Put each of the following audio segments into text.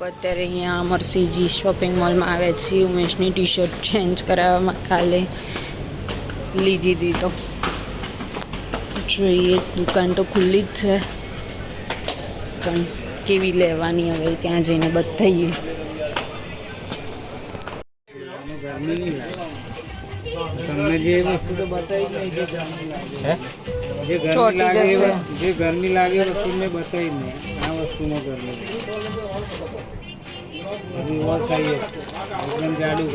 અત્યારે અહીંયા મર્સીજી શોપિંગ મોલમાં આવ્યા છીએ ઉમેશની ટી શર્ટ ચેન્જ કરાવવામાં કાલે લીધી હતી તો જોઈએ દુકાન તો ખુલ્લી જ છે પણ કેવી લેવાની હવે ત્યાં જઈને બતાવીએ તમને જે વસ્તુ તો બતાવી નહીં જે ગરમી લાગે વસ્તુ મેં બતાવી નહીં આ વસ્તુમાં ગરમી એકદમ જાડું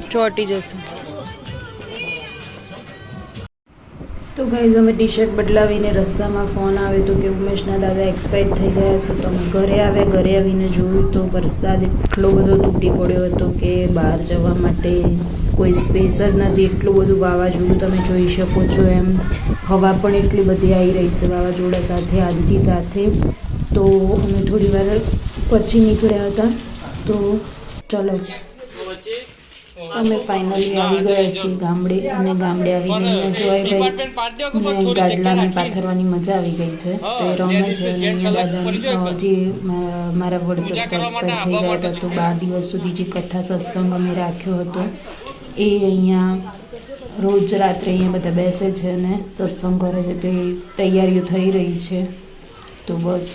ચોટી જશે તો ગાઈઝ અમે ટી શર્ટ બદલાવીને રસ્તામાં ફોન આવ્યો તો કે ઉમેશના દાદા એક્સપાયર થઈ ગયા છે તો અમે ઘરે આવીને જોયું તો વરસાદ એટલો બધો તૂટી પડ્યો હતો કે બહાર જવા માટે કોઈ સ્પેસ જ નથી એટલું બધું વાવાઝોડું તમે જોઈ શકો છો એમ હવા પણ એટલી બધી આવી રહી છે વાવાઝોડા સાથે આદિથી સાથે તો અમે થોડી વાર પછી નીકળ્યા હતા તો ચલો અમે ફાઇનલી આવી ગયા છીએ ગામડે અને ગામડે આવીને અહીંયા જોઈ ગાડલાને પાથરવાની મજા આવી ગઈ છે તો એ રમે છે અને અહીંયા દાદા જે મારા વડ સબસ્ક્રાઈબ થઈ ગયા હતા તો 12 દિવસ સુધી જે કથા સત્સંગ અમે રાખ્યો હતો એ અહીંયા રોજ રાત્રે અહીંયા બધા બેસે છે અને સત્સંગ કરે છે તો એ તૈયારીઓ થઈ રહી છે તો બસ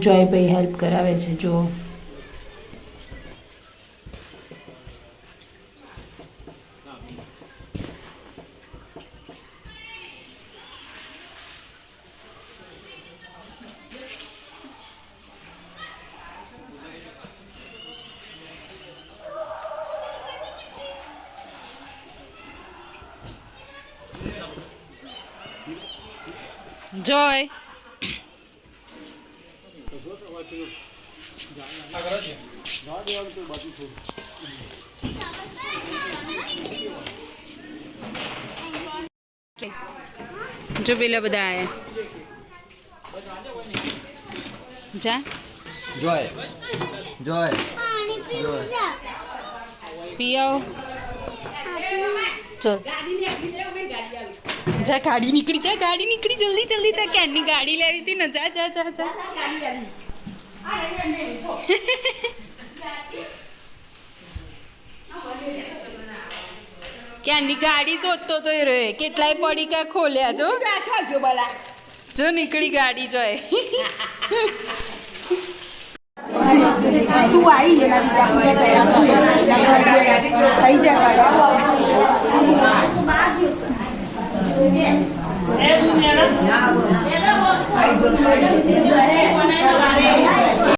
જોયભાઈ હેલ્પ કરાવે છે જો જોય જો પેલા બધા આયા જા જોય પિયાઓ ચલ જા ગાડી નીકળી જલ્દી તા ક્યાંની ગાડી લેવી હતી ને જા ક્યાંની ગાડી શોધતો તો એ રે કેટલાય પડીકા ખોલ્યા જો નીકળી ગાડી જોય તું આવી